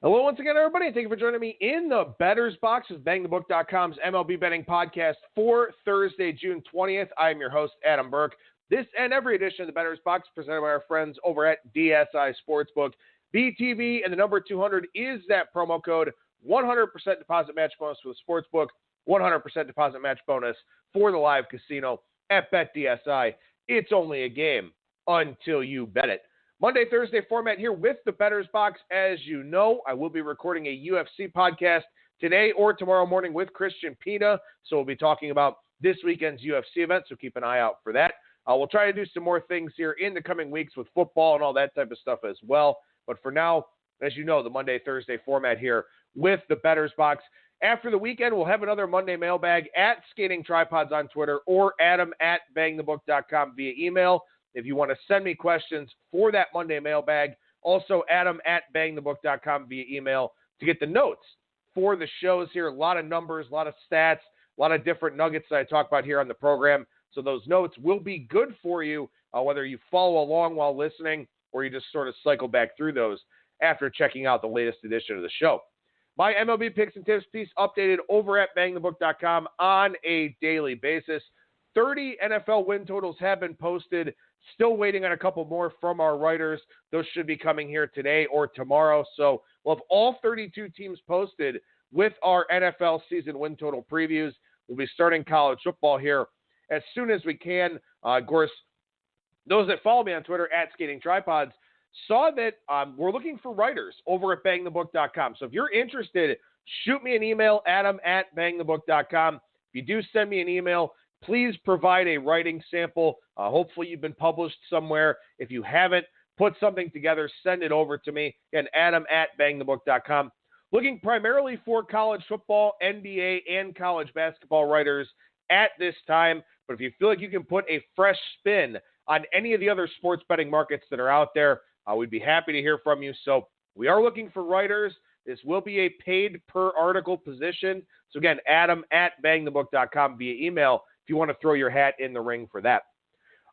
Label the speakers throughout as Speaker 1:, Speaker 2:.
Speaker 1: Hello once again, everybody, and thank you for joining me in the Bettor's Box with BangTheBook.com's MLB betting podcast for Thursday, June 20th. I am your host, Adam Burke. This and every edition of the Bettor's Box presented by our friends over at DSI Sportsbook. BTV and the number 200 is that promo code. 100% deposit match bonus for the Sportsbook, 100% deposit match bonus for the live casino at BetDSI. It's only a game until you bet it. Monday, Thursday format here with the Bettor's Box. As you know, I will be recording a UFC podcast today or tomorrow morning with Christian Pina. So we'll be talking about this weekend's UFC event, so keep an eye out for that. We'll try to do some more things here in the coming weeks with football and all that type of stuff as well. But for now, as you know, the Monday, Thursday format here with the Bettor's Box. After the weekend, we'll have another Monday mailbag at Skating Tripods on Twitter or Adam at BangTheBook.com via email. If you want to send me questions for that Monday mailbag, also Adam at BangTheBook.com via email to get the notes for the shows here. A lot of numbers, a lot of stats, a lot of different nuggets that I talk about here on the program. So those notes will be good for you, whether you follow along while listening or you just sort of cycle back through those after checking out the latest edition of the show. My MLB picks and tips piece updated over at BangTheBook.com on a daily basis. 30 NFL win totals have been posted. Still waiting on a couple more from our writers. Those should be coming here today or tomorrow. So we'll have all 32 teams posted with our NFL season win total previews. We'll be starting college football here as soon as we can. Of course, those that follow me on Twitter at Skating Tripods saw that we're looking for writers over at BangTheBook.com. So if you're interested, shoot me an email, Adam at BangTheBook.com. If you do send me an email, please provide a writing sample. Hopefully you've been published somewhere. If you haven't, put something together, send it over to me. Again, Adam at BangTheBook.com. Looking primarily for college football, NBA, and college basketball writers at this time. But if you feel like you can put a fresh spin on any of the other sports betting markets that are out there, we'd be happy to hear from you. So we are looking for writers. This will be a paid per article position. So again, Adam at BangTheBook.com via email if you want to throw your hat in the ring for that.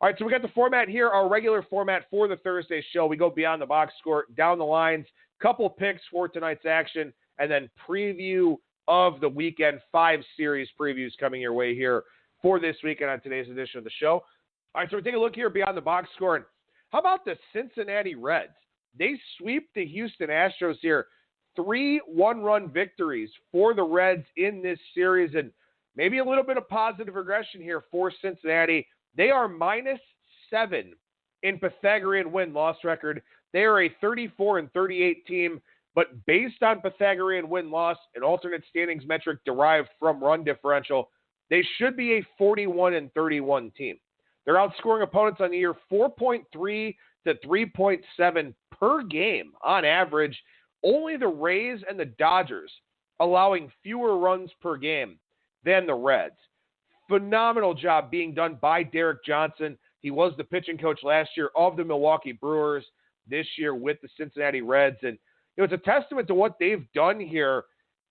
Speaker 1: All right, so we got the format here, our regular format for the Thursday show. We go beyond the box score, down the lines, couple picks for tonight's action, and then preview of the weekend, 5 series previews coming your way here for this weekend on today's edition of the show. All right, so we take a look here beyond the box score. And how about the Cincinnati Reds? They sweep the Houston Astros here. 3 one-run victories for the Reds in this series, and maybe a little bit of positive regression here for Cincinnati. They are -7 in Pythagorean win-loss record. They are a 34-38 team, but based on Pythagorean win-loss, an alternate standings metric derived from run differential, they should be a 41-31 team. They're outscoring opponents on the year 4.3 to 3.7 per game on average. Only the Rays and the Dodgers allowing fewer runs per game than the Reds. Phenomenal job being done by Derek Johnson. He was the pitching coach last year of the Milwaukee Brewers, this year with the Cincinnati Reds. And it's a testament to what they've done here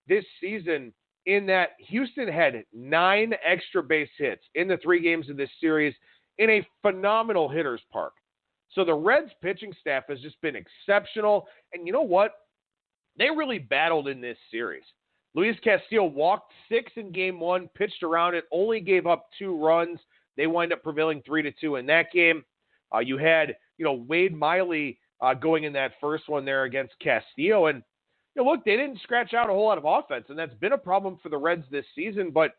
Speaker 1: this season in that Houston had 9 extra base hits in the 3 games of this series in a phenomenal hitter's park. So the Reds pitching staff has just been exceptional. And you know what? They really battled in this series. Luis Castillo walked 6 in game 1, pitched around it, only gave up 2 runs. They wind up prevailing 3-2 in that game. You had, Wade Miley going in that first one there against Castillo. And, look, they didn't scratch out a whole lot of offense, and that's been a problem for the Reds this season, but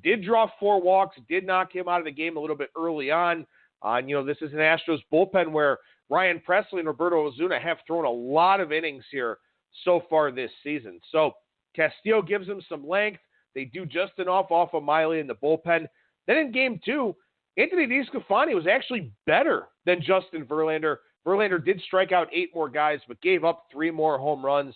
Speaker 1: did draw 4 walks, did knock him out of the game a little bit early on. This is an Astros bullpen where Ryan Presley and Roberto Osuna have thrown a lot of innings here so far this season. So Castillo gives them some length. They do just enough off of Miley in the bullpen. Then in game 2, Anthony DeSclafani was actually better than Justin Verlander. Verlander did strike out 8 more guys, but gave up 3 more home runs.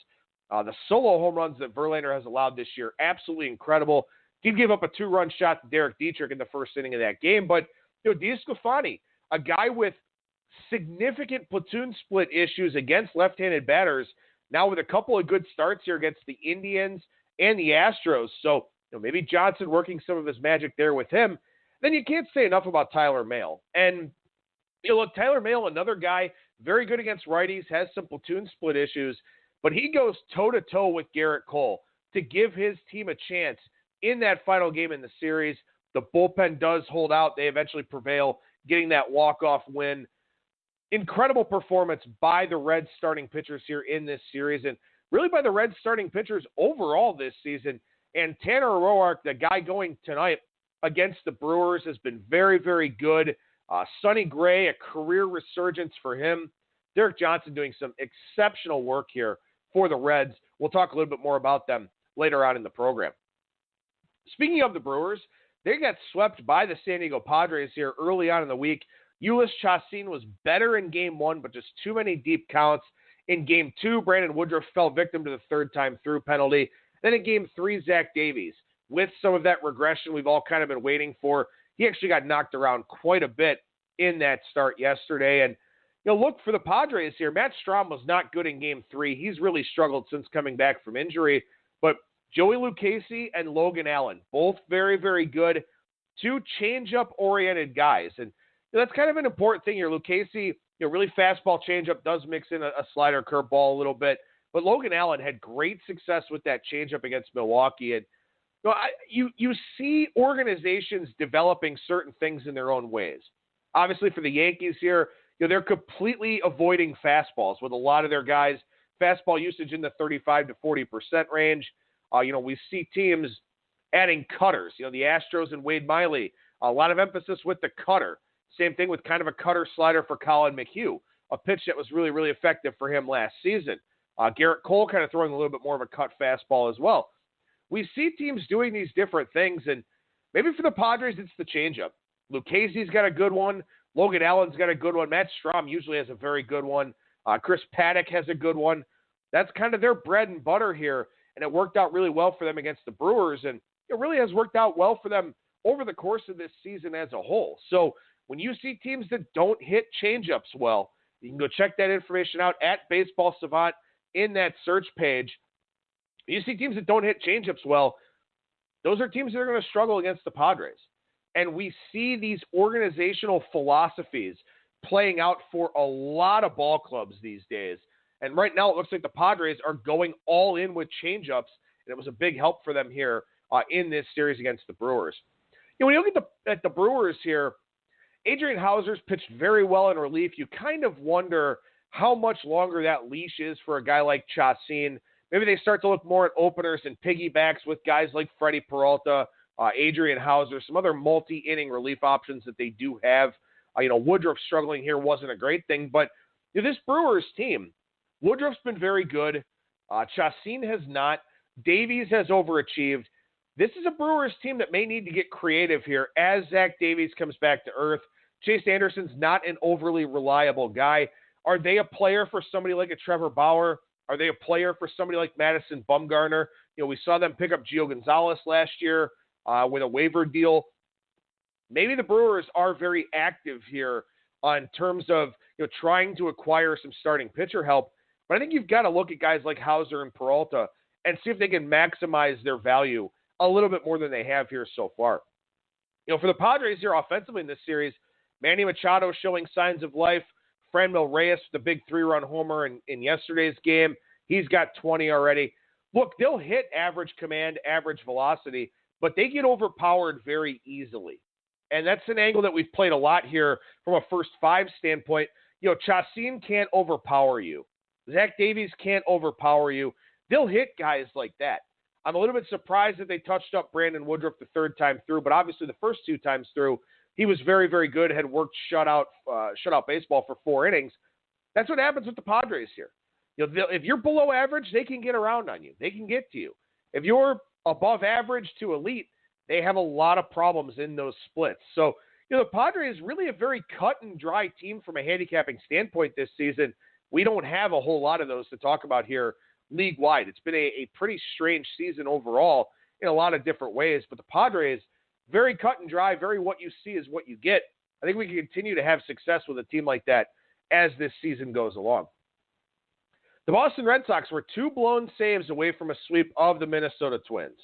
Speaker 1: The solo home runs that Verlander has allowed this year, absolutely incredible. Did give up a 2-run shot to Derek Dietrich in the first inning of that game. But, DeSclafani, a guy with significant platoon split issues against left-handed batters, now with a couple of good starts here against the Indians and the Astros. So, maybe Johnson working some of his magic there with him. Then you can't say enough about Tyler Mahle. And, look, Tyler Mahle, another guy, very good against righties, has some platoon split issues. but he goes toe-to-toe with Garrett Cole to give his team a chance in that final game in the series. The bullpen does hold out. They eventually prevail, getting that walk-off win. Incredible performance by the Reds starting pitchers here in this series, and really by the Reds starting pitchers overall this season. And Tanner Roark, the guy going tonight against the Brewers, has been very, very good. Sonny Gray, a career resurgence for him. Derek Johnson doing some exceptional work here for the Reds. We'll talk a little bit more about them later on in the program. Speaking of the Brewers, they got swept by the San Diego Padres here early on in the week. Ulyss Chacin was better in Game 1, but just too many deep counts. In Game 2, Brandon Woodruff fell victim to the third time through penalty. Then in Game 3, Zach Davies, with some of that regression we've all kind of been waiting for, he actually got knocked around quite a bit in that start yesterday. And look for the Padres here. Matt Strahm was not good in Game 3. He's really struggled since coming back from injury. But Joey Lucchesi and Logan Allen, both very, very good. Two change-up-oriented guys. And that's kind of an important thing here. Lucchesi, really fastball changeup, does mix in a slider curveball a little bit. But Logan Allen had great success with that changeup against Milwaukee. And you see organizations developing certain things in their own ways. Obviously, for the Yankees here, they're completely avoiding fastballs with a lot of their guys. Fastball usage in the 35 to 40% range. We see teams adding cutters. The Astros and Wade Miley, a lot of emphasis with the cutter. Same thing with kind of a cutter slider for Colin McHugh, a pitch that was really, really effective for him last season. Garrett Cole kind of throwing a little bit more of a cut fastball as well. We see teams doing these different things, and maybe for the Padres, it's the changeup. Lucchesi's got a good one. Logan Allen's got a good one. Matt Strahm usually has a very good one. Chris Paddock has a good one. That's kind of their bread and butter here, and it worked out really well for them against the Brewers, and it really has worked out well for them over the course of this season as a whole. So when you see teams that don't hit changeups well, you can go check that information out at Baseball Savant in that search page. You see teams that don't hit changeups well, those are teams that are going to struggle against the Padres. And we see these organizational philosophies playing out for a lot of ball clubs these days. And right now it looks like the Padres are going all in with changeups, and it was a big help for them here in this series against the Brewers. When you look at the Brewers here, Adrian Hauser's pitched very well in relief. You kind of wonder how much longer that leash is for a guy like Chacin. Maybe they start to look more at openers and piggybacks with guys like Freddie Peralta, Adrian Hauser, some other multi-inning relief options that they do have. Woodruff struggling here wasn't a great thing, but this Brewers team, Woodruff's been very good. Chacin has not. Davies has overachieved. This is a Brewers team that may need to get creative here as Zach Davies comes back to earth. Chase Anderson's not an overly reliable guy. Are they a player for somebody like a Trevor Bauer? Are they a player for somebody like Madison Bumgarner? We saw them pick up Gio Gonzalez last year with a waiver deal. Maybe the Brewers are very active here in terms of trying to acquire some starting pitcher help. But I think you've got to look at guys like Hauser and Peralta and see if they can maximize their value a little bit more than they have here so far. For the Padres here offensively in this series, Manny Machado showing signs of life. Franmil Reyes, the big 3-run homer in yesterday's game. He's got 20 already. Look, they'll hit average command, average velocity, but they get overpowered very easily. And that's an angle that we've played a lot here from a first five standpoint. Chacin can't overpower you. Zach Davies can't overpower you. They'll hit guys like that. I'm a little bit surprised that they touched up Brandon Woodruff the third time through, but obviously the first two times through, he was very, very good, had worked shutout baseball for 4 innings. That's what happens with the Padres here. If you're below average, they can get around on you. They can get to you. If you're above average to elite, they have a lot of problems in those splits. So, the Padres really a very cut and dry team from a handicapping standpoint this season. We don't have a whole lot of those to talk about here league-wide. It's been a pretty strange season overall in a lot of different ways. But the Padres, very cut and dry, very what you see is what you get. I think we can continue to have success with a team like that as this season goes along. The Boston Red Sox were 2 blown saves away from a sweep of the Minnesota Twins.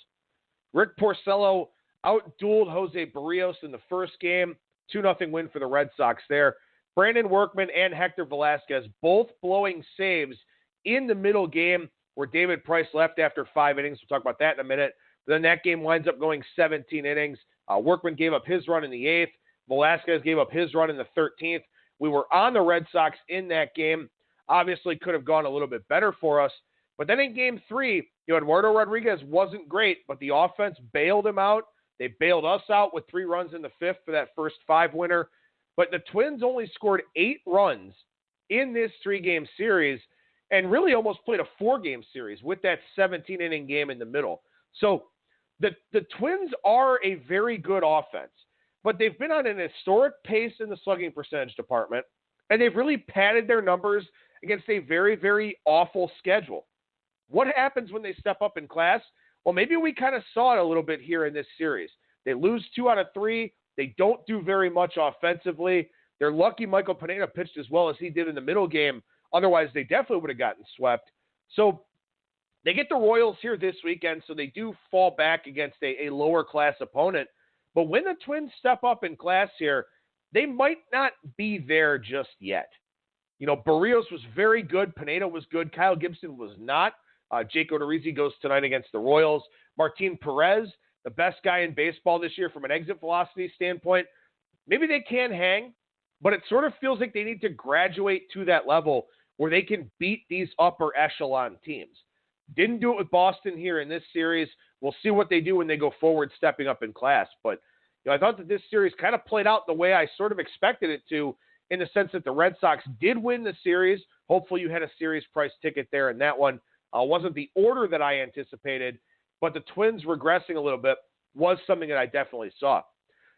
Speaker 1: Rick Porcello outdueled Jose Barrios in the first game. 2-0 win for the Red Sox there. Brandon Workman and Hector Velasquez both blowing saves in the middle game where David Price left after 5 innings. We'll talk about that in a minute. But then that game winds up going 17 innings. Workman gave up his run in the 8th. Velasquez gave up his run in the 13th. We were on the Red Sox in that game. Obviously could have gone a little bit better for us. But then in Game 3, Eduardo Rodriguez wasn't great, but the offense bailed him out. They bailed us out with 3 runs in the 5th for that first 5 winner. But the Twins only scored 8 runs in this 3-game series and really almost played a 4-game series with that 17-inning game in the middle. So the Twins are a very good offense, but they've been on an historic pace in the slugging percentage department, and they've really padded their numbers against a very, very awful schedule. What happens when they step up in class? Well, maybe we kind of saw it a little bit here in this series. They lose 2 out of 3. They don't do very much offensively. They're lucky Michael Pineda pitched as well as he did in the middle game. Otherwise, they definitely would have gotten swept. So they get the Royals here this weekend, so they do fall back against a lower-class opponent. But when the Twins step up in class here, they might not be there just yet. Barrios was very good. Pineda was good. Kyle Gibson was not. Jake Odorizzi goes tonight against the Royals. Martin Perez, the best guy in baseball this year from an exit velocity standpoint. Maybe they can hang, but it sort of feels like they need to graduate to that level where they can beat these upper echelon teams. Didn't do it with Boston here in this series. We'll see what they do when they go forward, stepping up in class. But I thought that this series kind of played out the way I sort of expected it to, in the sense that the Red Sox did win the series. Hopefully you had a series price ticket there in that one. Wasn't the order that I anticipated, but the Twins regressing a little bit was something that I definitely saw.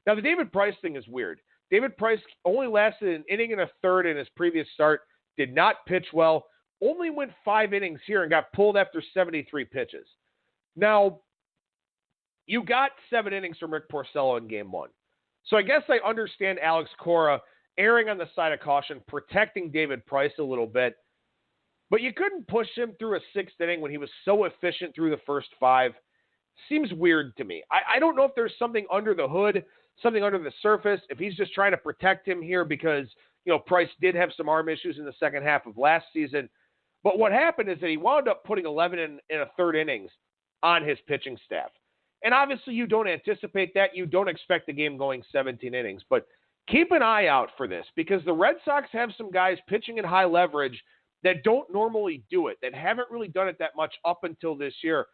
Speaker 1: Now, the David Price thing is weird. David Price only lasted an inning and a third in his previous start, did not pitch well, only went 5 innings here and got pulled after 73 pitches. Now, you got 7 innings from Rick Porcello in Game 1. So I guess I understand Alex Cora erring on the side of caution, protecting David Price a little bit. But you couldn't push him through a 6th inning when he was so efficient through the first 5. Seems weird to me. I don't know if there's something under the hood, something under the surface, if he's just trying to protect him here because, Price did have some arm issues in the second half of last season. But what happened is that he wound up putting 11 and a third innings on his pitching staff. And obviously you don't anticipate that. You don't expect the game going 17 innings. But keep an eye out for this because the Red Sox have some guys pitching in high leverage that don't normally do it, that haven't really done it that much up until this year.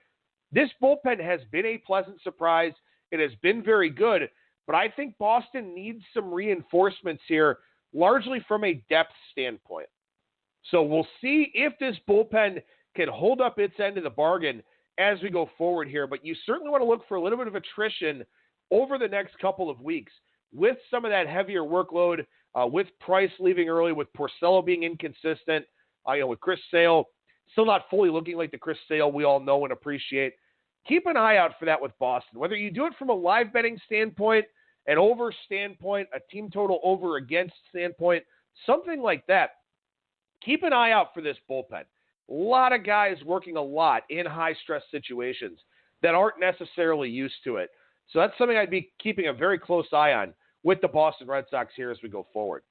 Speaker 1: This bullpen has been a pleasant surprise. It has been very good, but I think Boston needs some reinforcements here, largely from a depth standpoint. So we'll see if this bullpen can hold up its end of the bargain as we go forward here, but you certainly want to look for a little bit of attrition over the next couple of weeks with some of that heavier workload, with Price leaving early, with Porcello being inconsistent, with Chris Sale still not fully looking like the Chris Sale we all know and appreciate. Keep an eye out for that with Boston. Whether you do it from a live betting standpoint, an over standpoint, a team total over against standpoint, something like that, keep an eye out for this bullpen. A lot of guys working a lot in high-stress situations that aren't necessarily used to it. So that's something I'd be keeping a very close eye on with the Boston Red Sox here as we go forward.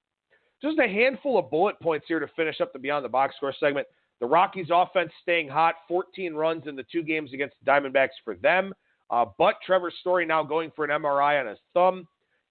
Speaker 1: Just a handful of bullet points here to finish up the Beyond the Box Score segment. The Rockies offense staying hot, 14 runs in the 2 games against the Diamondbacks for them. But Trevor Story now going for an MRI on his thumb.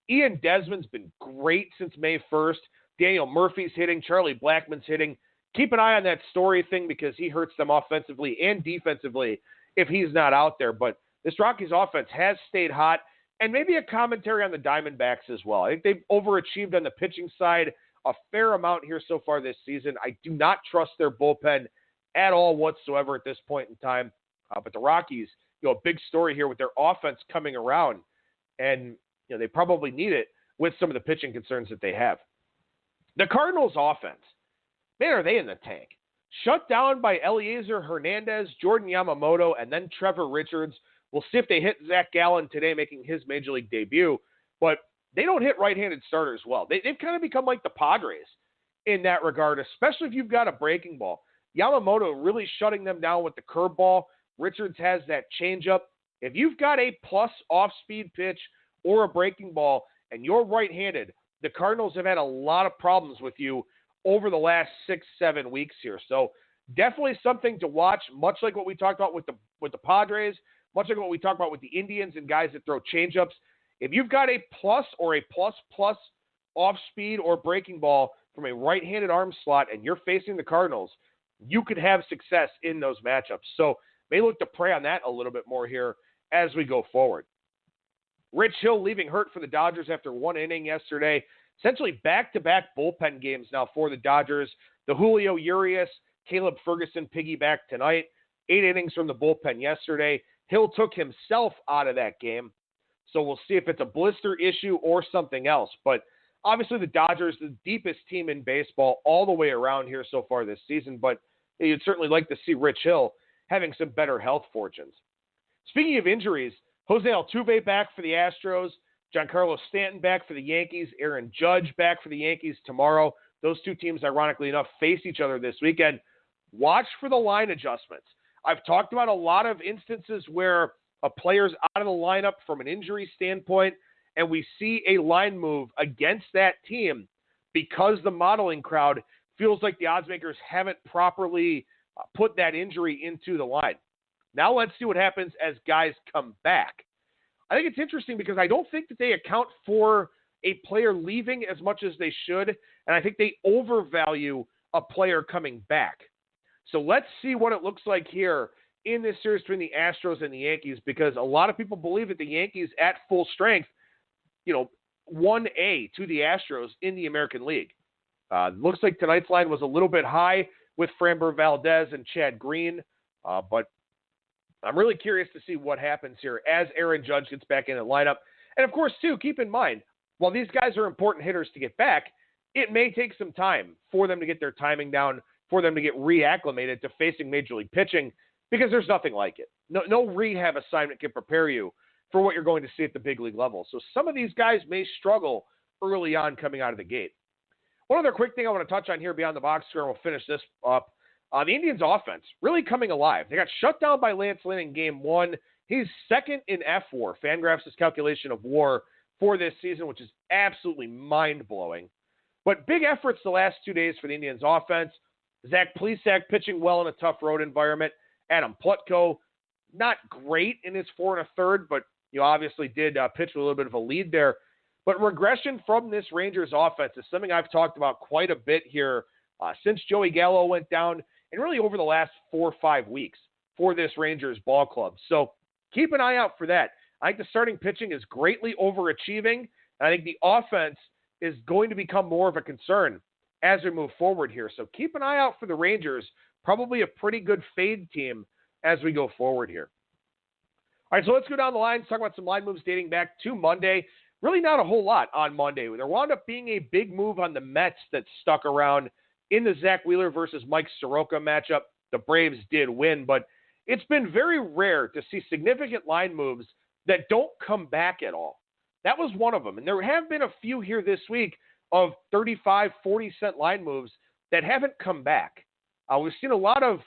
Speaker 1: Ian Desmond's been great since May 1st. Daniel Murphy's hitting. Charlie Blackmon's hitting. Keep an eye on that Story thing because he hurts them offensively and defensively if he's not out there. But this Rockies offense has stayed hot. And maybe a commentary on the Diamondbacks as well. I think they've overachieved on the pitching side a fair amount here so far this season. I do not trust their bullpen at all whatsoever at this point in time. But the Rockies, a big story here with their offense coming around. And, they probably need it with some of the pitching concerns that they have. The Cardinals offense, man, are they in the tank? Shut down by Eliezer Hernandez, Jordan Yamamoto, and then Trevor Richards. We'll see if they hit Zach Gallen today, making his major league debut. But they don't hit right-handed starters well. They've kind of become like the Padres in that regard, especially if you've got a breaking ball. Yamamoto really shutting them down with the curveball. Richards has that changeup. If you've got a plus off-speed pitch or a breaking ball and you're right-handed, the Cardinals have had a lot of problems with you over the last 6-7 weeks here. So Definitely something to watch, much like what we talked about with the Padres, much like what we talked about with the Indians and guys that throw changeups. If you've got a plus or a plus off speed or breaking ball from a right-handed arm slot and you're facing the Cardinals, you could have success in those matchups. So may look to prey on that a little bit more here as we go forward. Rich Hill leaving hurt for the Dodgers after one inning yesterday. Essentially back-to-back bullpen games now for the Dodgers. The Julio Urias, Caleb Ferguson piggyback tonight. 8 innings from the bullpen yesterday. Hill took himself out of that game. So we'll see if it's a blister issue or something else. But obviously the Dodgers, the deepest team in baseball all the way around here so far this season. But you'd certainly like to see Rich Hill having some better health fortunes. Speaking of injuries, Jose Altuve back for the Astros. Giancarlo Stanton back for the Yankees. Aaron Judge back for the Yankees tomorrow. Those two teams, ironically enough, face each other this weekend. Watch for the line adjustments. I've talked about a lot of instances where a player's out of the lineup from an injury standpoint, and we see a line move against that team because the modeling crowd feels like the odds makers haven't properly put that injury into the line. Now let's see what happens as guys come back. I think it's interesting because I don't think that they account for a player leaving as much as they should, and I think they overvalue a player coming back. So let's see what it looks like here in this series between the Astros and the Yankees, because a lot of people believe that the Yankees at full strength, 1A to the Astros in the American League. Looks like tonight's line was a little bit high with Framber Valdez and Chad Green, but I'm really curious to see what happens here as Aaron Judge gets back in the lineup. And of course, too, keep in mind, while these guys are important hitters to get back, it may take some time for them to get their timing down, for them to get reacclimated to facing Major League pitching, because there's nothing like it. No rehab assignment can prepare you for what you're going to see at the big league level. So some of these guys may struggle early on coming out of the gate. One other quick thing I want to touch on here beyond the box score, and we'll finish this up. The Indians' offense really coming alive. They got shut down by Lance Lynn in Game 1. He's second in FWAR, Fangraphs' calculation of WAR for this season, which is absolutely mind-blowing. But big efforts the last 2 days for the Indians' offense. Zach Plesac pitching well in a tough road environment. Adam Plutko, not great in his 4 1/3, but obviously did pitch with a little bit of a lead there. But regression from this Rangers offense is something I've talked about quite a bit here since Joey Gallo went down, and really over the last 4 or 5 weeks for this Rangers ball club. So keep an eye out for that. I think the starting pitching is greatly overachieving, and I think the offense is going to become more of a concern as we move forward here. So keep an eye out for the Rangers. Probably a pretty good fade team as we go forward here. All right, so let's go down the line, talk about some line moves dating back to Monday. Really not a whole lot on Monday. There wound up being a big move on the Mets that stuck around in the Zach Wheeler versus Mike Soroka matchup. The Braves did win, but it's been very rare to see significant line moves that don't come back at all. That was one of them. And there have been a few here this week of 35, 40-cent line moves that haven't come back. We've seen a lot of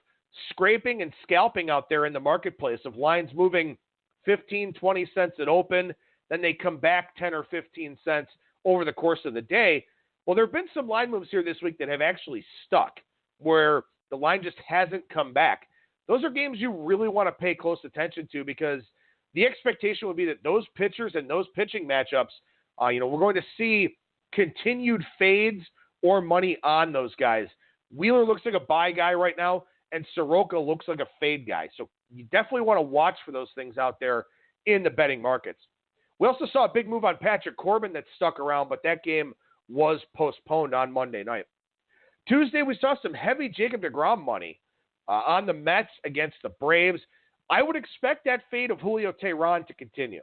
Speaker 1: scraping and scalping out there in the marketplace of lines moving 15, 20 cents at open, then they come back 10 or 15 cents over the course of the day. Well, there have been some line moves here this week that have actually stuck, where the line just hasn't come back. Those are games you really want to pay close attention to, because the expectation would be that those pitchers and those pitching matchups, we're going to see continued fades or money on those guys. Wheeler looks like a buy guy right now, and Soroka looks like a fade guy. So you definitely want to watch for those things out there in the betting markets. We also saw a big move on Patrick Corbin that stuck around, but that game was postponed on Monday night. Tuesday, we saw some heavy Jacob deGrom money on the Mets against the Braves. I would expect that fade of Julio Teheran to continue.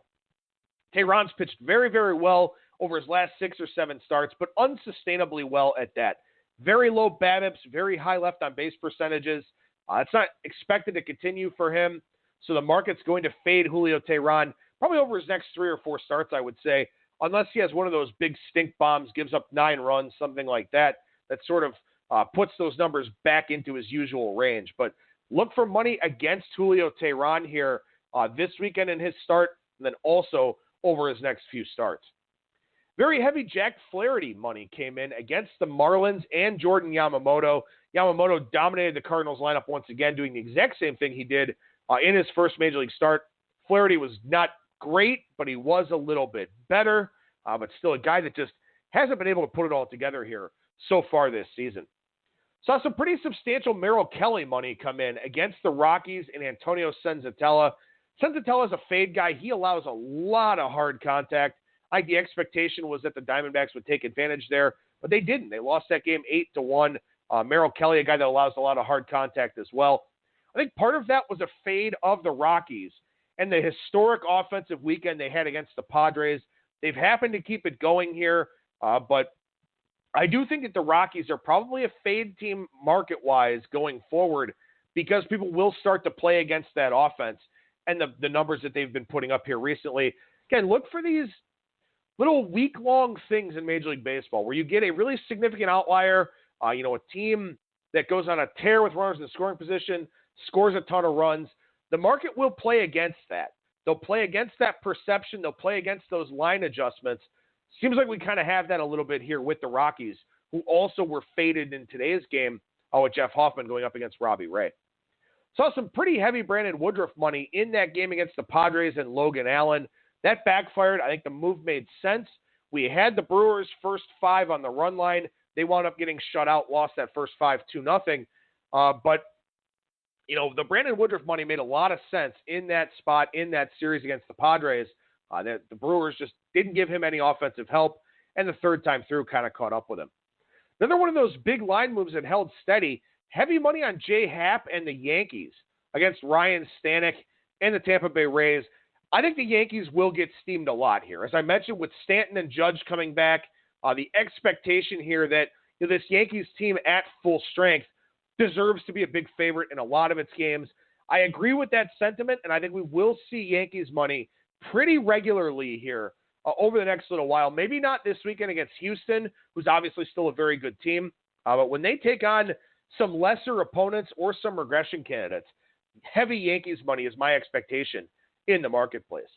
Speaker 1: Teheran's pitched very, very well over his last 6 or 7 starts, but unsustainably well at that. Very low BABIPs, very high left on base percentages. It's not expected to continue for him, so the market's going to fade Julio Teheran probably over his next 3 or 4 starts, I would say, unless he has one of those big stink bombs, gives up 9 runs, something like that, that sort of puts those numbers back into his usual range. But look for money against Julio Teheran here this weekend in his start, and then also over his next few starts. Very heavy Jack Flaherty money came in against the Marlins and Jordan Yamamoto. Yamamoto dominated the Cardinals lineup once again, doing the exact same thing he did in his first Major League start. Flaherty was not great, but he was a little bit better, but still a guy that just hasn't been able to put it all together here so far this season. Saw some pretty substantial Merrill Kelly money come in against the Rockies and Antonio Senzatella. Senzatella is a fade guy. He allows a lot of hard contact. I think the expectation was that the Diamondbacks would take advantage there, but they didn't. They lost that game 8-1. Merrill Kelly, a guy that allows a lot of hard contact as well. I think part of that was a fade of the Rockies and the historic offensive weekend they had against the Padres. They've happened to keep it going here, but I do think that the Rockies are probably a fade team market-wise going forward because people will start to play against that offense and the numbers that they've been putting up here recently. Again, look for these little week-long things in Major League Baseball where you get a really significant outlier, a team that goes on a tear with runners in the scoring position, scores a ton of runs. The market will play against that. They'll play against that perception. They'll play against those line adjustments. Seems like we kind of have that a little bit here with the Rockies, who also were faded in today's game with Jeff Hoffman going up against Robbie Ray. Saw some pretty heavy Brandon Woodruff money in that game against the Padres and Logan Allen. That backfired. I think the move made sense. We had the Brewers' first 5 on the run line. They wound up getting shut out, lost that first 5-2. But the Brandon Woodruff money made a lot of sense in that spot, in that series against the Padres. The Brewers just didn't give him any offensive help, and the third time through kind of caught up with him. Another one of those big line moves that held steady, heavy money on Jay Happ and the Yankees against Ryan Stanek and the Tampa Bay Rays. I think the Yankees will get steamed a lot here. As I mentioned, with Stanton and Judge coming back, the expectation here that this Yankees team at full strength deserves to be a big favorite in a lot of its games. I agree with that sentiment, and I think we will see Yankees money pretty regularly here over the next little while. Maybe not this weekend against Houston, who's obviously still a very good team, but when they take on some lesser opponents or some regression candidates, heavy Yankees money is my expectation in the marketplace.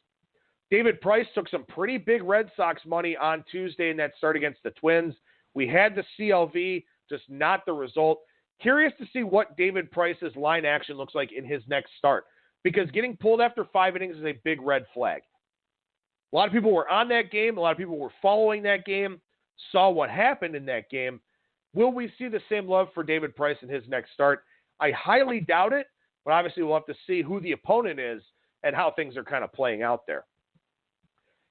Speaker 1: David Price took some pretty big Red Sox money on Tuesday in that start against the Twins. We had the CLV, just not the result. Curious to see what David Price's line action looks like in his next start, because getting pulled after 5 innings is a big red flag. A lot of people were on that game. A lot of people were following that game, saw what happened in that game. Will we see the same love for David Price in his next start? I highly doubt it, but obviously we'll have to see who the opponent is and how things are kind of playing out there.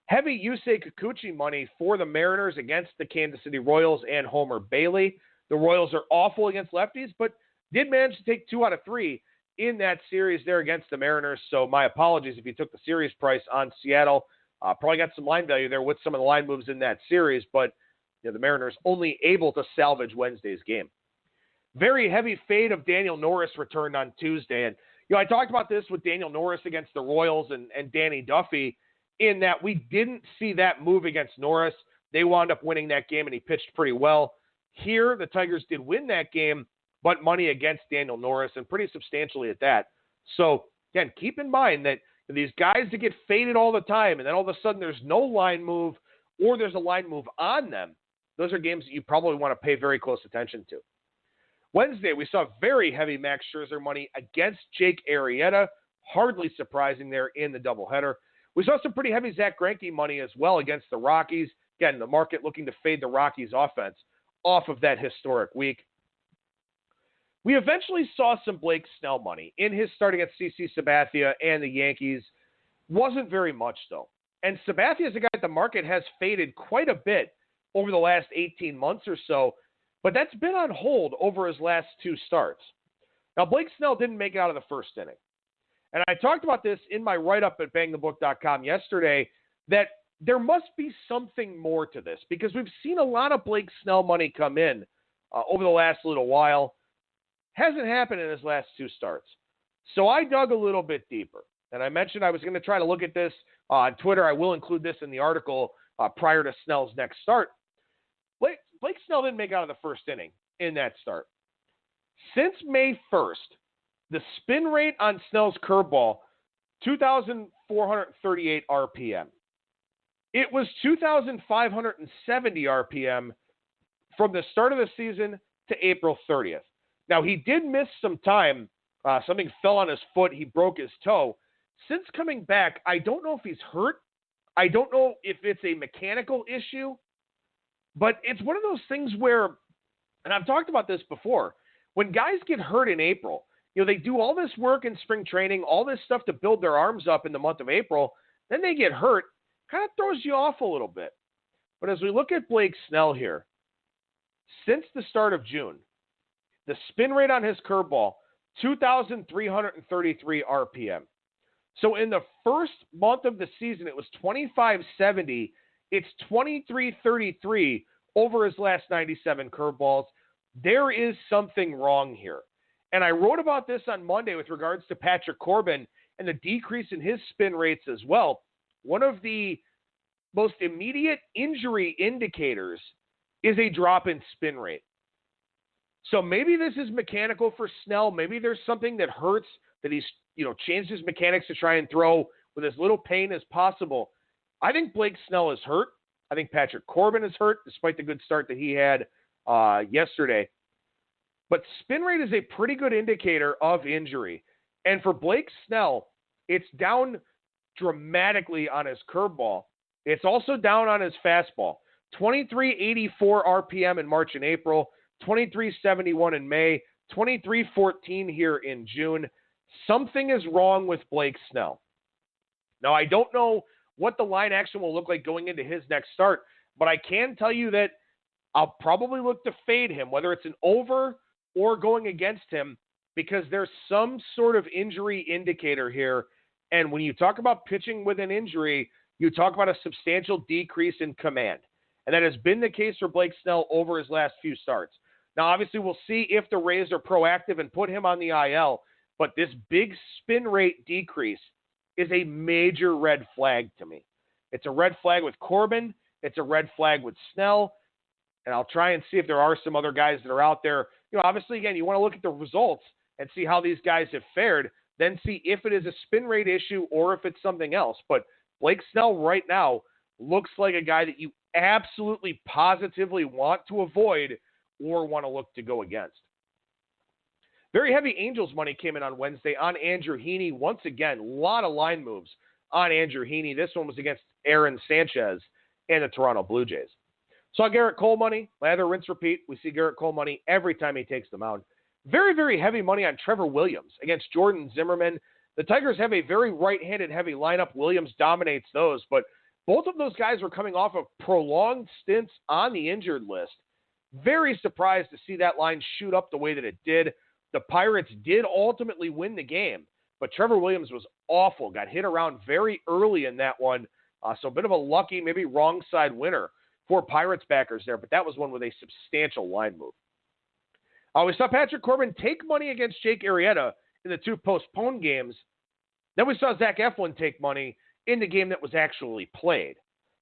Speaker 1: Heavy Yusei Kikuchi money for the Mariners against the Kansas City Royals and Homer Bailey. The Royals are awful against lefties, but did manage to take 2 out of 3 in that series there against the Mariners. So my apologies if you took the series price on Seattle. Probably got some line value there with some of the line moves in that series, but the Mariners only able to salvage Wednesday's game. Very heavy fade of Daniel Norris returned on Tuesday. And, I talked about this with Daniel Norris against the Royals and Danny Duffy, in that we didn't see that move against Norris. They wound up winning that game, and he pitched pretty well. Here, the Tigers did win that game, but money against Daniel Norris, and pretty substantially at that. So, again, keep in mind that these guys that get faded all the time, and then all of a sudden there's no line move, or there's a line move on them, those are games that you probably want to pay very close attention to. Wednesday, we saw very heavy Max Scherzer money against Jake Arrieta. Hardly surprising there in the doubleheader. We saw some pretty heavy Zach Greinke money as well against the Rockies. Again, the market looking to fade the Rockies offense off of that historic week. We eventually saw some Blake Snell money in his start against CC Sabathia and the Yankees. Wasn't very much, though. And Sabathia is a guy that the market has faded quite a bit over the last 18 months or so, but that's been on hold over his last 2 starts. Now, Blake Snell didn't make it out of the first inning. And I talked about this in my write-up at bangthebook.com yesterday, that there must be something more to this, because we've seen a lot of Blake Snell money come in over the last little while. Hasn't happened in his last 2 starts. So I dug a little bit deeper. And I mentioned I was going to try to look at this on Twitter. I will include this in the article prior to Snell's next start. Blake Snell didn't make out of the first inning in that start. Since May 1st, the spin rate on Snell's curveball, 2,438 RPM. It was 2,570 RPM from the start of the season to April 30th. Now, he did miss some time. Something fell on his foot. He broke his toe. Since coming back, I don't know if he's hurt. I don't know if it's a mechanical issue. But it's one of those things where, and I've talked about this before, when guys get hurt in April, they do all this work in spring training, all this stuff to build their arms up in the month of April, then they get hurt, kind of throws you off a little bit. But as we look at Blake Snell here, since the start of June, the spin rate on his curveball, 2,333 RPM. So in the first month of the season, it was 2,570. It's 2,333 over his last 97 curveballs. There is something wrong here. And I wrote about this on Monday with regards to Patrick Corbin and the decrease in his spin rates as well. One of the most immediate injury indicators is a drop in spin rate. So maybe this is mechanical for Snell. Maybe there's something that hurts that he's, changed his mechanics to try and throw with as little pain as possible. I think Blake Snell is hurt. I think Patrick Corbin is hurt, despite the good start that he had yesterday. But spin rate is a pretty good indicator of injury. And for Blake Snell, it's down dramatically on his curveball. It's also down on his fastball. 2384 RPM in March and April, 2371 in May, 2314 here in June. Something is wrong with Blake Snell. Now, I don't know what the line action will look like going into his next start, but I can tell you that I'll probably look to fade him, whether it's an over or going against him, because there's some sort of injury indicator here. And when you talk about pitching with an injury, you talk about a substantial decrease in command. And that has been the case for Blake Snell over his last few starts. Now, obviously, we'll see if the Rays are proactive and put him on the IL, but this big spin rate decrease is a major red flag to me. It's a red flag with Corbin. It's a red flag with Snell. And I'll try and see if there are some other guys that are out there. Obviously, again, you want to look at the results and see how these guys have fared, then see if it is a spin rate issue or if it's something else. But Blake Snell right now looks like a guy that you absolutely positively want to avoid or want to look to go against. Very heavy Angels money came in on Wednesday on Andrew Heaney. Once again, a lot of line moves on Andrew Heaney. This one was against Aaron Sanchez and the Toronto Blue Jays. Saw Garrett Cole money. Lather, rinse, repeat. We see Garrett Cole money every time he takes the mound. Very, very heavy money on Trevor Williams against Jordan Zimmerman. The Tigers have a very right-handed heavy lineup. Williams dominates those, but both of those guys were coming off of prolonged stints on the injured list. Very surprised to see that line shoot up the way that it did. The Pirates did ultimately win the game, but Trevor Williams was awful. Got hit around very early in that one. So a bit of a lucky, maybe wrong side winner for Pirates backers there, but that was one with a substantial line move. We saw Patrick Corbin take money against Jake Arrieta in the two postponed games. Then we saw Zach Eflin take money in the game that was actually played.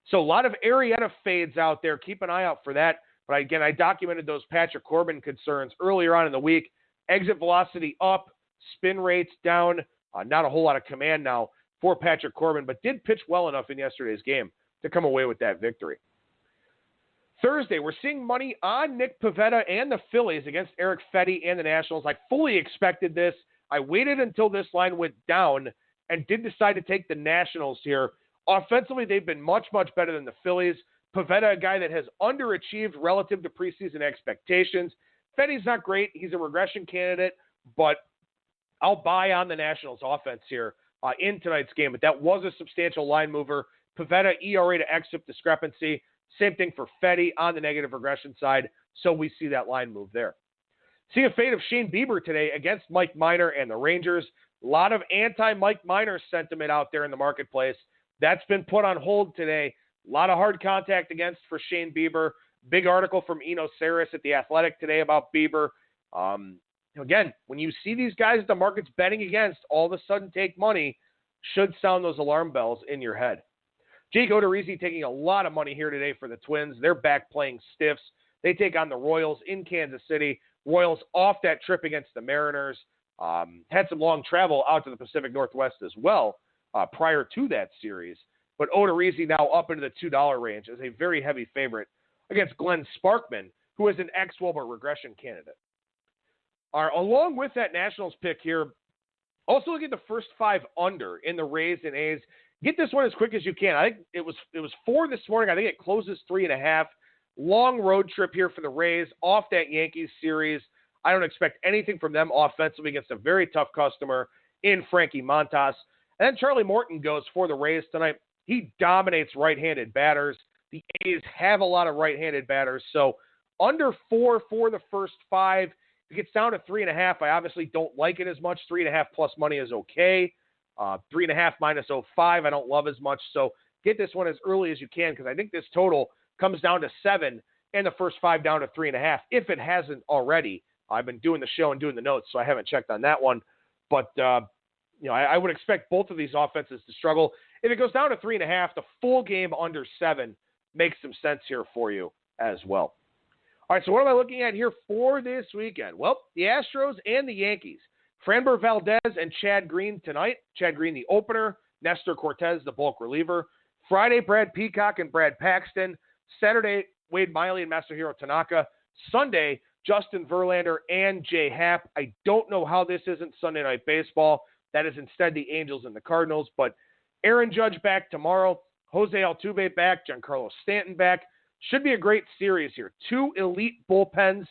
Speaker 1: So a lot of Arrieta fades out there. Keep an eye out for that. But again, I documented those Patrick Corbin concerns earlier on in the week. Exit velocity up, spin rates down. Not a whole lot of command now for Patrick Corbin, but did pitch well enough in yesterday's game to come away with that victory. Thursday, we're seeing money on Nick Pivetta and the Phillies against Eric Fetty and the Nationals. I fully expected this. I waited until this line went down and did decide to take the Nationals here. Offensively, they've been much, much better than the Phillies. Pivetta, a guy that has underachieved relative to preseason expectations. Fetty's not great. He's a regression candidate, but I'll buy on the Nationals offense here in tonight's game. But that was a substantial line mover. Pivetta, ERA to xFIP discrepancy. Same thing for Fetty on the negative regression side. So we see that line move there. See a fate of Shane Bieber today against Mike Minor and the Rangers. A lot of anti-Mike Minor sentiment out there in the marketplace. That's been put on hold today. A lot of hard contact against for Shane Bieber. Big article from Eno Saris at The Athletic today about Bieber. Again, when you see these guys the market's betting against all of a sudden take money, should sound those alarm bells in your head. Jake Odorizzi taking a lot of money here today for the Twins. They're back playing stiffs. They take on the Royals in Kansas City. Royals off that trip against the Mariners. Had some long travel out to the Pacific Northwest as well prior to that series. but Odorizzi now up into the $2 range as a very heavy favorite against Glenn Sparkman, who is an ex-Wilbur regression candidate. All right, along with that Nationals pick here, also look at the first 5 under in the Rays and A's. Get this one as quick as you can. I think it was 4 this morning. I think it closes 3.5. Long road trip here for the Rays off that Yankees series. I don't expect anything from them offensively against a very tough customer in Frankie Montas. And then Charlie Morton goes for the Rays tonight. He dominates right-handed batters. The A's have a lot of right-handed batters. So under 4 for the first 5. If it gets down to 3.5, I obviously don't like it as much. 3.5 plus money is okay. 3.5 minus 0.5, I don't love as much. So get this one as early as you can because I think this total comes down to 7 and the first 5 down to 3.5 if it hasn't already. I've been doing the show and doing the notes, so I haven't checked on that one. But, I would expect both of these offenses to struggle. If it goes down to 3.5, the full game under 7 makes some sense here for you as well. All right, so what am I looking at here for this weekend? Well, the Astros and the Yankees. Framber Valdez and Chad Green tonight. Chad Green, the opener. Nestor Cortez, the bulk reliever. Friday, Brad Peacock and Brad Paxton. Saturday, Wade Miley and Masahiro Tanaka. Sunday, Justin Verlander and Jay Happ. I don't know how this isn't Sunday Night Baseball. That is instead the Angels and the Cardinals. But Aaron Judge back tomorrow. Jose Altuve back. Giancarlo Stanton back. Should be a great series here. 2 elite bullpens.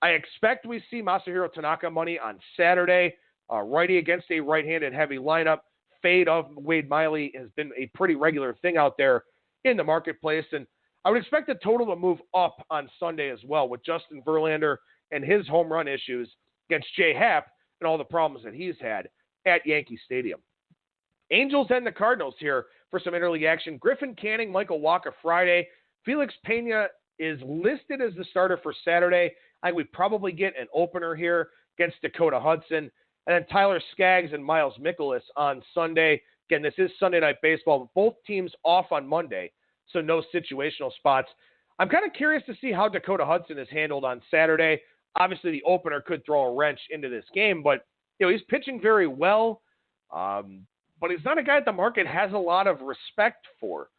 Speaker 1: I expect we see Masahiro Tanaka money on Saturday. Righty against a right-handed heavy lineup. Fade of Wade Miley has been a pretty regular thing out there in the marketplace. And I would expect the total to move up on Sunday as well with Justin Verlander and his home run issues against Jay Happ and all the problems that he's had at Yankee Stadium. Angels and the Cardinals here for some interleague action. Griffin Canning, Michael Wacha Friday. Felix Pena is listed as the starter for Saturday. I think we probably get an opener here against Dakota Hudson. And then Tyler Skaggs and Miles Mikolas on Sunday. Again, this is Sunday Night Baseball, but both teams off on Monday, so no situational spots. I'm kind of curious to see how Dakota Hudson is handled on Saturday. Obviously, the opener could throw a wrench into this game, but he's pitching very well. But he's not a guy that the market has a lot of respect for.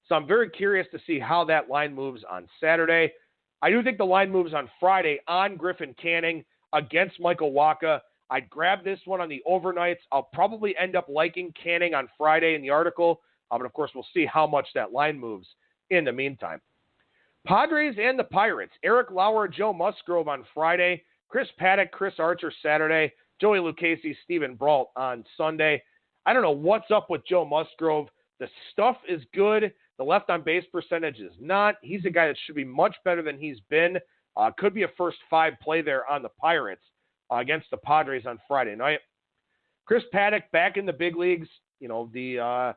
Speaker 1: So I'm very curious to see how that line moves on Saturday. I do think the line moves on Friday on Griffin Canning against Michael Wacha. I'd grab this one on the overnights. I'll probably end up liking Canning on Friday in the article. But, of course, we'll see how much that line moves in the meantime. Padres and the Pirates. Eric Lauer, Joe Musgrove on Friday. Chris Paddock, Chris Archer Saturday. Joey Lucchesi, Stephen Brault on Sunday. I don't know what's up with Joe Musgrove. The stuff is good. The left on base percentage is not. He's a guy that should be much better than he's been. Could be a first 5 play there on the Pirates against the Padres on Friday night. Chris Paddock back in the big leagues. The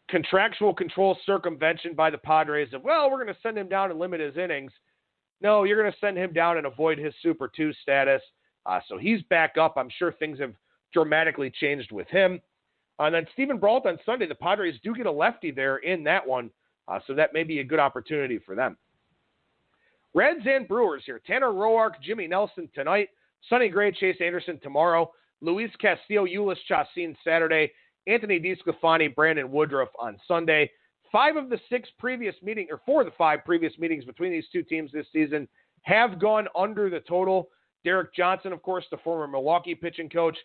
Speaker 1: contractual control circumvention by the Padres of, we're going to send him down and limit his innings. No, you're going to send him down and avoid his Super 2 status. So he's back up. I'm sure things have dramatically changed with him. And then Stephen Brault on Sunday. The Padres do get a lefty there in that one. So that may be a good opportunity for them. Reds and Brewers here. Tanner Roark, Jimmy Nelson tonight. Sonny Gray, Chase Anderson tomorrow. Luis Castillo, Ulis Chacin Saturday. Anthony DeSclafani, Brandon Woodruff on Sunday. 4 of the 5 previous meetings between these two teams this season have gone under the total. Derek Johnson, of course, the former Milwaukee pitching coach,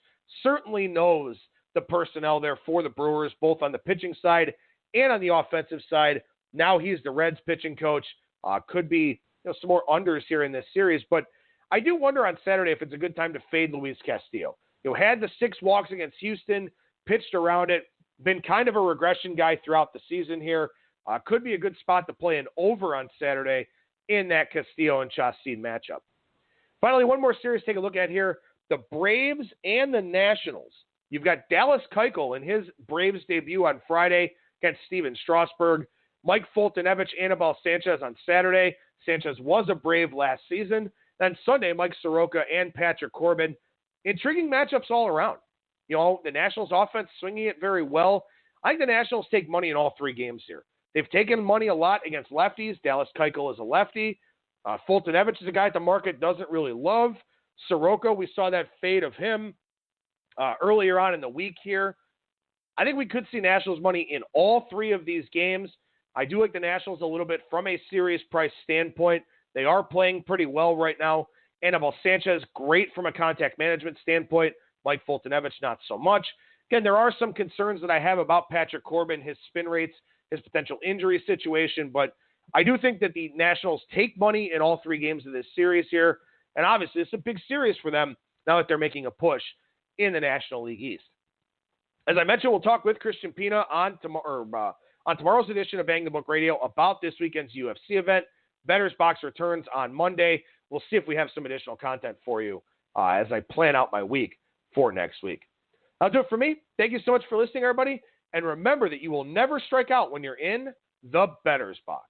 Speaker 1: certainly knows the personnel there for the Brewers, both on the pitching side and on the offensive side. Now he's the Reds pitching coach. Could be some more unders here in this series, but I do wonder on Saturday if it's a good time to fade Luis Castillo. Had the 6 walks against Houston, pitched around it, been kind of a regression guy throughout the season here. Could be a good spot to play an over on Saturday in that Castillo and Chacin matchup. Finally, one more series to take a look at here. The Braves and the Nationals. You've got Dallas Keuchel in his Braves debut on Friday against Steven Strasburg. Mike Foltynewicz, Anibal Sanchez on Saturday. Sanchez was a Brave last season. Then Sunday, Mike Soroka and Patrick Corbin. Intriguing matchups all around. The Nationals offense swinging it very well. I think the Nationals take money in all 3 games here. They've taken money a lot against lefties. Dallas Keuchel is a lefty. Foltynewicz is a guy that the market doesn't really love. Soroka, we saw that fade of him earlier on in the week here. I think we could see Nationals money in all three of these games. I do like the Nationals a little bit from a serious price standpoint. They are playing pretty well right now. Anibal Sanchez, great from a contact management standpoint. Mike Foltynewicz, not so much. Again, there are some concerns that I have about Patrick Corbin, his spin rates, his potential injury situation, but I do think that the Nationals take money in all three games of this series here, and obviously it's a big series for them now that they're making a push in the National League East. As I mentioned, we'll talk with Christian Pina on tomorrow's edition of Bang the Book Radio about this weekend's UFC event. Bettor's Box returns on Monday. We'll see if we have some additional content for you as I plan out my week for next week. That'll do it for me. Thank you so much for listening, everybody. And remember that you will never strike out when you're in the Bettor's Box.